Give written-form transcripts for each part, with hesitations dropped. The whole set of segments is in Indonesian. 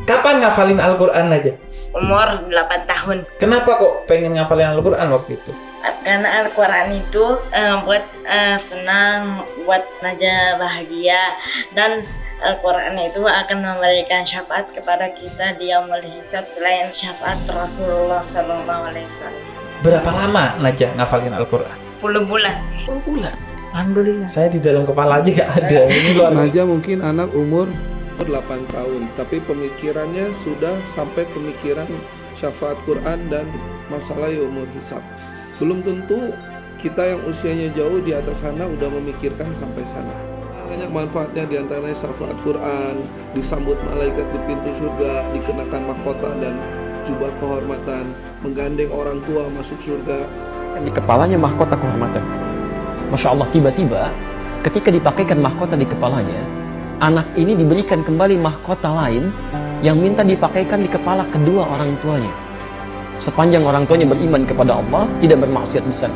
Kapan ngafalin Al-Quran aja? Umur 8 tahun. Kenapa kok pengen ngafalin Al-Quran waktu itu? Karena Al-Quran itu buat senang, buat aja bahagia, dan Al-Quran itu akan memberikan syafaat kepada kita di yaumul hisab selain syafaat Rasulullah SAW. Berapa lama Najah ngafalin Al-Quran? 10 bulan. 10 bulan. Alhamdulillah. Saya di dalam kepala aja gak ada. Ini luar biasa. Najah mungkin anak umur 8 tahun, tapi pemikirannya sudah sampai pemikiran syafaat Quran dan masalah yaumul hisab. Belum tentu kita yang usianya jauh di atas sana udah memikirkan sampai sana. Banyak manfaatnya, diantaranya syafaat Quran, disambut malaikat di pintu surga, dikenakan mahkota dan jubah kehormatan, menggandeng orang tua masuk surga. Di kepalanya mahkota kehormatan. Masya Allah, tiba-tiba ketika dipakaikan mahkota di kepalanya, anak ini diberikan kembali mahkota lain yang minta dipakaikan di kepala kedua orang tuanya. Sepanjang orang tuanya beriman kepada Allah, tidak bermaksiat besar.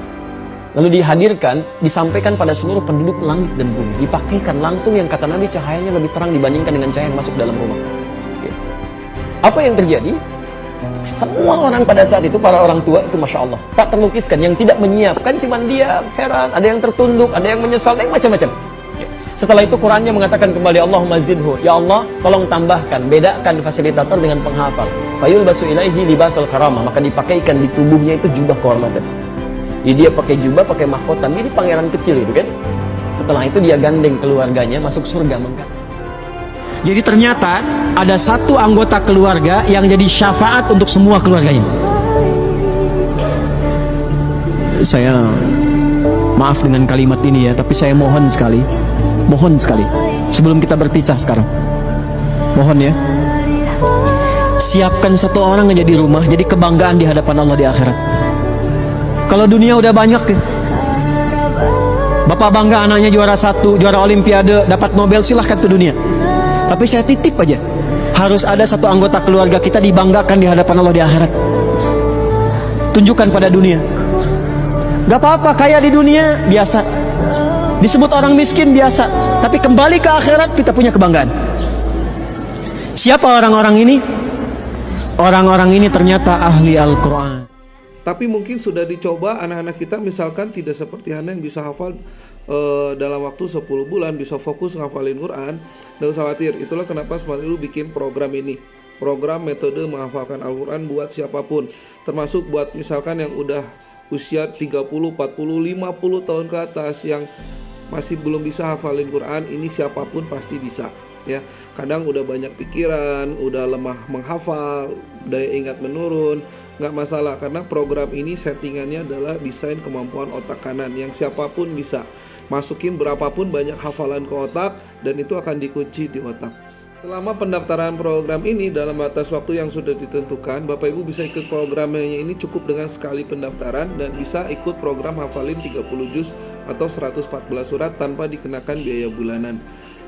Lalu dihadirkan, disampaikan pada seluruh penduduk langit dan bumi. Dipakaikan langsung, yang kata Nabi cahayanya lebih terang dibandingkan dengan cahaya yang masuk dalam rumah. Apa yang terjadi? Semua orang pada saat itu, para orang tua itu Masya Allah, tak terlukiskan. Yang tidak menyiapkan cuman dia heran, ada yang tertunduk, ada yang menyesal, ada yang macam-macam. Setelah itu Qurannya mengatakan kembali, Allahumma zidhu, ya Allah tolong tambahkan, bedakan fasilitator dengan penghafal. Fayul basu ilaihi libasal karamah, maka dipakaikan di tubuhnya itu jubah kehormatan. Jadi dia pakai jubah, pakai mahkota, ini pangeran kecil itu kan. Setelah itu dia gandeng keluarganya masuk surga mengganti. Jadi ternyata ada satu anggota keluarga yang jadi syafaat untuk semua keluarganya. Saya maaf dengan kalimat ini ya, tapi saya mohon sekali sebelum kita berpisah sekarang, mohon ya, siapkan satu orang aja di rumah jadi kebanggaan di hadapan Allah di akhirat. Kalau dunia udah banyak ya, bapak bangga anaknya juara 1, juara olimpiade, dapat Nobel, silahkan tuh dunia. Tapi saya titip aja, harus ada satu anggota keluarga kita dibanggakan di hadapan Allah di akhirat. Tunjukkan pada dunia. Gak apa-apa kaya di dunia, biasa. Disebut orang miskin, biasa. Tapi kembali ke akhirat kita punya kebanggaan. Siapa orang-orang ini? Orang-orang ini ternyata ahli Al-Quran. Tapi mungkin sudah dicoba anak-anak kita misalkan tidak seperti Hana yang bisa hafal dalam waktu 10 bulan, bisa fokus ngafalin Quran. Tidak usah khawatir, itulah kenapa Smart Edu bikin program ini. Program metode menghafalkan Al-Quran buat siapapun. Termasuk buat misalkan yang udah usia 30, 40, 50 tahun ke atas yang masih belum bisa hafalin Quran, ini siapapun pasti bisa ya. Kadang udah banyak pikiran, udah lemah menghafal, daya ingat menurun, nggak masalah karena program ini settingannya adalah desain kemampuan otak kanan yang siapapun bisa masukin berapapun banyak hafalan ke otak dan itu akan dikunci di otak. Selama pendaftaran program ini dalam batas waktu yang sudah ditentukan, Bapak Ibu bisa ikut programnya, ini cukup dengan sekali pendaftaran dan bisa ikut program hafalin 30 juz atau 114 surat tanpa dikenakan biaya bulanan.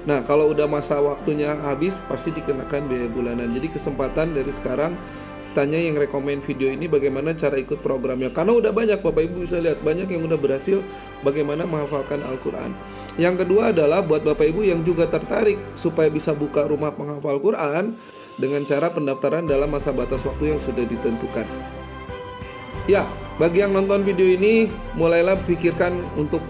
Nah, kalau udah masa waktunya habis pasti dikenakan biaya bulanan. Jadi kesempatan dari sekarang, tanya yang rekomen video ini bagaimana cara ikut programnya. Karena udah banyak, Bapak Ibu bisa lihat banyak yang udah berhasil bagaimana menghafalkan Al-Quran. Yang kedua adalah buat Bapak Ibu yang juga tertarik supaya bisa buka rumah penghafal Quran dengan cara pendaftaran dalam masa batas waktu yang sudah ditentukan. Ya, bagi yang nonton video ini, mulailah pikirkan untuk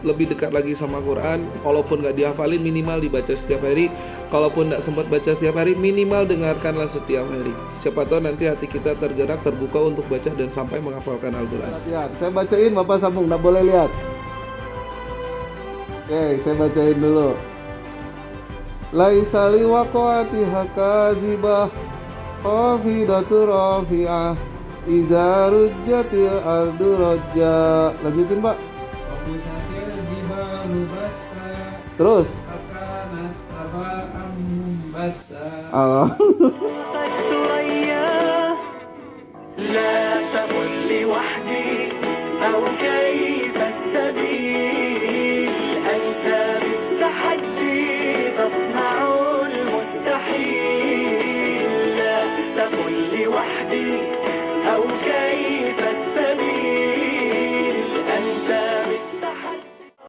lebih dekat lagi sama Quran. Kalaupun nggak dihafalin, minimal dibaca setiap hari. Kalaupun nggak sempat baca setiap hari, minimal dengarkanlah setiap hari. Siapa tahu nanti hati kita tergerak, terbuka untuk baca dan sampai menghafalkan Al-Quran. Saya bacain, Bapak sambung, nggak boleh lihat. Oke, saya bacain dulu. Laisa liwaqatiha kadhibah khafidatu rafi'ah idza rujjatil ardu rajja. Lanjutin, Pak. Terus. Allah.